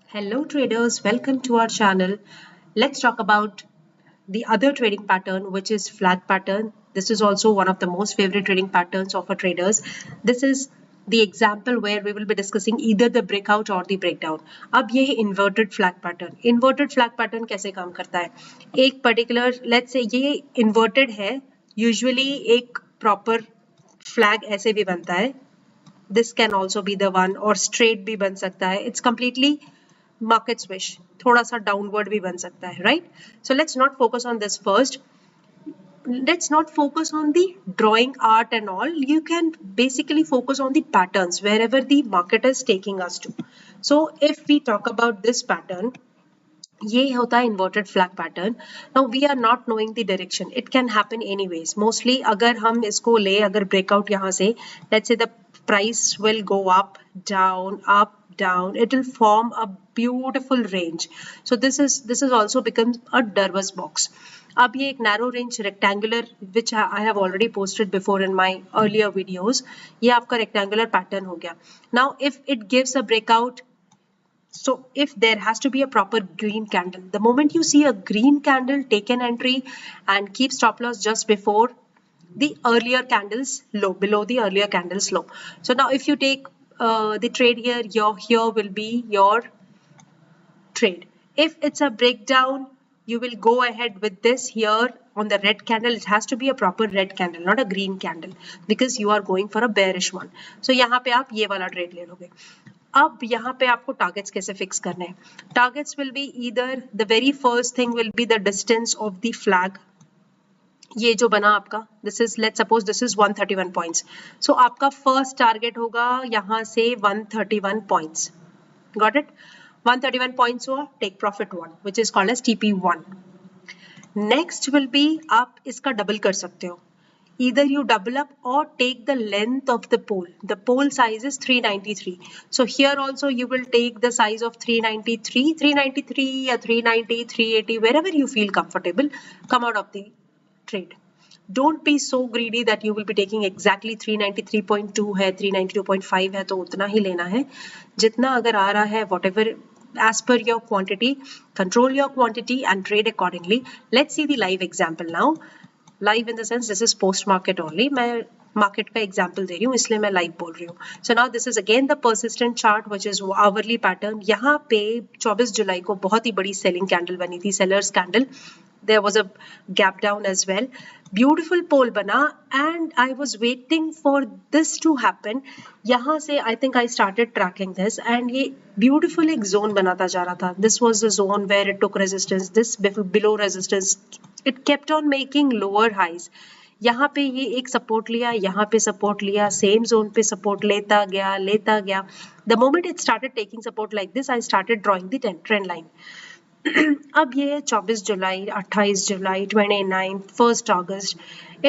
Hello traders, welcome to our channel. Let's talk about the other trading pattern, which is flag pattern. This is also one of the most favorite trading patterns of our traders. This is the example where we will be discussing either the breakout or the breakdown. अब ये inverted flag flag pattern कैसे काम करता है? एक particular, let's say ये inverted है, usually एक proper flag ऐसे भी बनता है. This can also be the one or straight भी बन सकता है. It's completely market swish, थोड़ा सा downward भी बन सकता है, right? So let's not focus on this first. Let's not focus on the drawing art and all. You can basically focus on the patterns wherever the market is taking us to. So if we talk about this pattern, ये होता है inverted flag pattern. Now we are not knowing the direction. It can happen anyways. Mostly अगर हम इसको ले, अगर breakout यहाँ से, let's say the price will go up, down. It will form a beautiful range. So this is also becomes a Darvas box. अब ये एक narrow range rectangular, which I have already posted before in my earlier videos. ये आपका rectangular pattern हो गया. Now if it gives a breakout, so if there has to be a proper green candle, the moment you see a green candle, take an entry and keep stop loss just before the earlier candles low, below the earlier candles low. So now if you take the trade here, here will be your trade. If it's a breakdown, you will go ahead with this here on the red candle. It has to be a proper red candle, not a green candle, because you are going for a bearish one. So यहाँ पे आप ये वाला trade ले लोगे. अब यहाँ पे आपको टारगेट्स कैसे फिक्स करने हैं? Targets will be either the very first thing will be the distance of the flag. ये जो बना आपका, this is, let's suppose this is 131 points. So आपका फर्स्ट टारगेट होगा यहाँ से 131 पॉइंट्स. Got it? 131 पॉइंट्स हुआ, take profit 1, which is called as TP1. Next will be, आप इसका डबल कर सकते हो. Either you double up or take the length of the pole. The pole size is 393. So here also you will take the size of 393 or 390, 380, wherever you feel comfortable, come out of the trade. Don't be so greedy that you will be taking exactly 393.2 है, 392.5 है तो उतना ही लेना है. जितना अगर आ रहा है, whatever as per your quantity, control your quantity and trade accordingly. Let's see the live example now. Live in the sense this is post market only. मैं मार्केट का एग्जांपल दे रही हूँ इसलिए मैं लाइव बोल रही हूँ. So now this is again the persistent chart which is hourly pattern. यहाँ पे 24 जुलाई को बहुत ही बड़ी सेलिंग कैंडल बनी थी, sellers candle. There was a gap down as well. Beautiful pole बना and I was waiting for this to happen. यहाँ से I think I started tracking this and ये beautiful एक zone बनाता जा रहा था. This was the zone where it took resistance. This below resistance. It kept on making lower highs. यहाँ पे ये एक सपोर्ट लिया, यहाँ पे सपोर्ट लिया, सेम जोन पे सपोर्ट लेता गया. The moment it started taking support like this, I started drawing the trend line. अब ये 24 जुलाई, 28 जुलाई, 29, 1st August,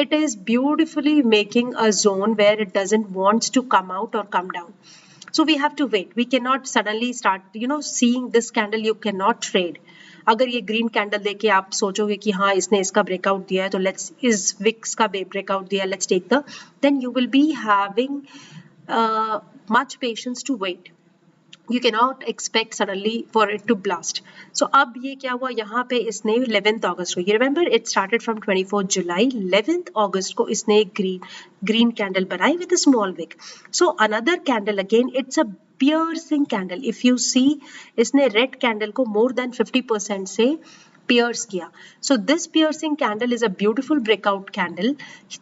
it is beautifully making a zone where it doesn't want to come out or come down. So we have to wait. We cannot suddenly start, seeing this candle, you cannot trade. अगर ये green candle देके आप सोचोगे कि हाँ इसने इसका breakout दिया है तो लेट्स, इस विक्स का ब्रेकआउट दिया, let's take the, then you will be having much patience to wait. You cannot expect suddenly for it to blast. So अब ये क्या हुआ, यहाँ पे इसने 11th August को, you remember it started from 24th July, 11th August को इसने green candle बनाई with a small wick. So another candle again, it's a piercing candle. If you see, इसने red candle को more than 50% से pierce किया. So this piercing candle is a beautiful breakout candle.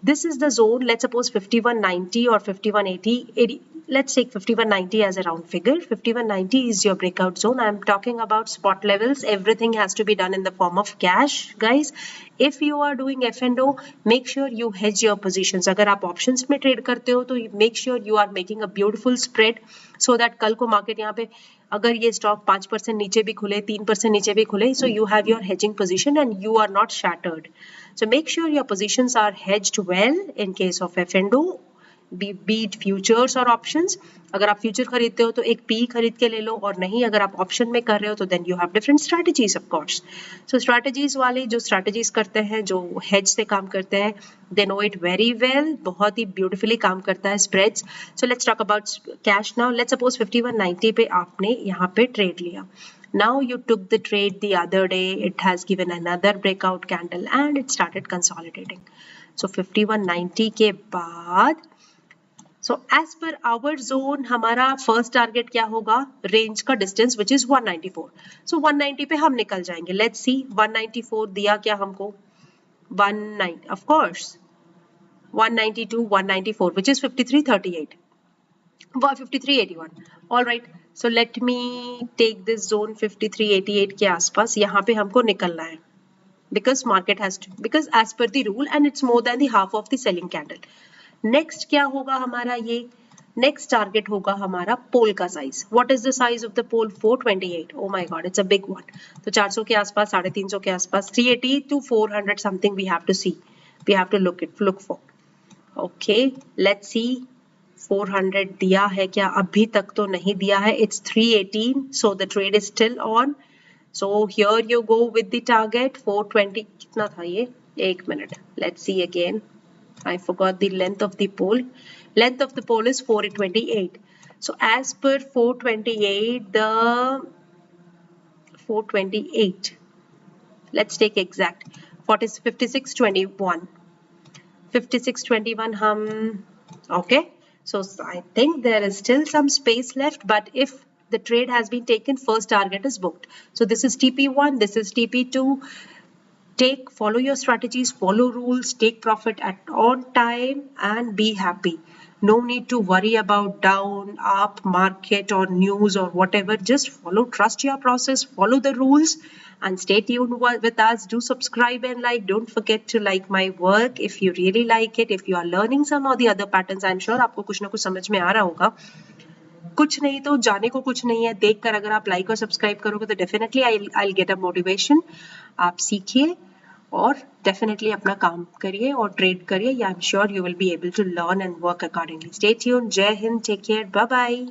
This is the zone, let's suppose 5190 or 5180, let's take 5190 as a round figure. 5190 is your breakout zone. I am talking about spot levels. Everything has to be done in the form of cash, guys. If you are doing F&O, make sure you hedge your positions. अगर आप options में trade करते हो तो make sure you are making a beautiful spread so that कल को market यहाँ पे अगर ये stock 5% नीचे भी खुले, 3% नीचे भी खुले, so you have your hedging position and you are not shattered. So make sure your positions are hedged well in case of F&O. बीट फ्यूचर्स और ऑप्शंस। अगर आप फ्यूचर खरीदते हो तो एक पी खरीद के ले लो, और नहीं अगर आप ऑप्शन में कर रहे हो तो then you have different strategies of course. So strategies वाले जो स्ट्रैटेजीज करते हैं, जो हेज से काम करते हैं, they know it very well, बहुत ही ब्यूटीफुली काम करता है spreads. So let's talk about cash now. Let's suppose 5190 पे आपने यहाँ पे ट्रेड लिया. Now you took the trade the other day, it has given another breakout candle and it started consolidating. So 5190 के बाद, so as per our zone हमारा first target क्या होगा, range का distance which is 194. So 190 पे हम निकल जाएंगे. Let's see 194 दिया क्या हमको, 190 of course, 192, 194 which is 5338. 5381. All right, so let me take this zone 5388 के आसपास. यहाँ पे हमको निकलना है because market has to, because as per the rule and it's more than the half of the selling candle. Next क्या होगा हमारा, ये next target होगा हमारा पोल का size. What is the size of the pole? 428. Oh my god, it's a big one. तो 400 के आसपास, 350 के आसपास, 380 to 400 something we have to see. We have to look for. Okay, let's see. 400 दिया है क्या? अभी तक तो नहीं दिया है. It's 318, so the trade is still on. So here you go with the target 420. कितना था ये? एक minute. Let's see again. I forgot the length of the pole. Length of the pole is 428. So as per 428, the 428. Let's take exact. 5621. 5621 हम, okay. So I think there is still some space left, but if the trade has been taken, first target is booked. So this is TP1, this is TP2. Follow your strategies, follow rules, take profit at on time and be happy. No need to worry about down, up, market or news or whatever. Just follow, trust your process, follow the rules and stay tuned with us. Do subscribe and like. Don't forget to like my work if you really like it. If you are learning some of the other patterns, I'm sure आपको कुछ ना कुछ समझ में आ रहा होगा. कुछ नहीं तो जाने को कुछ नहीं है. देखकर अगर आप लाइक और सब्सक्राइब करोगे तो definitely I'll get a motivation. आप सीखिए और डेफिनेटली अपना काम करिए और ट्रेड करिए. I am sure you will be able to learn and work accordingly. Stay tuned. Jai Hind. Take care. Bye bye.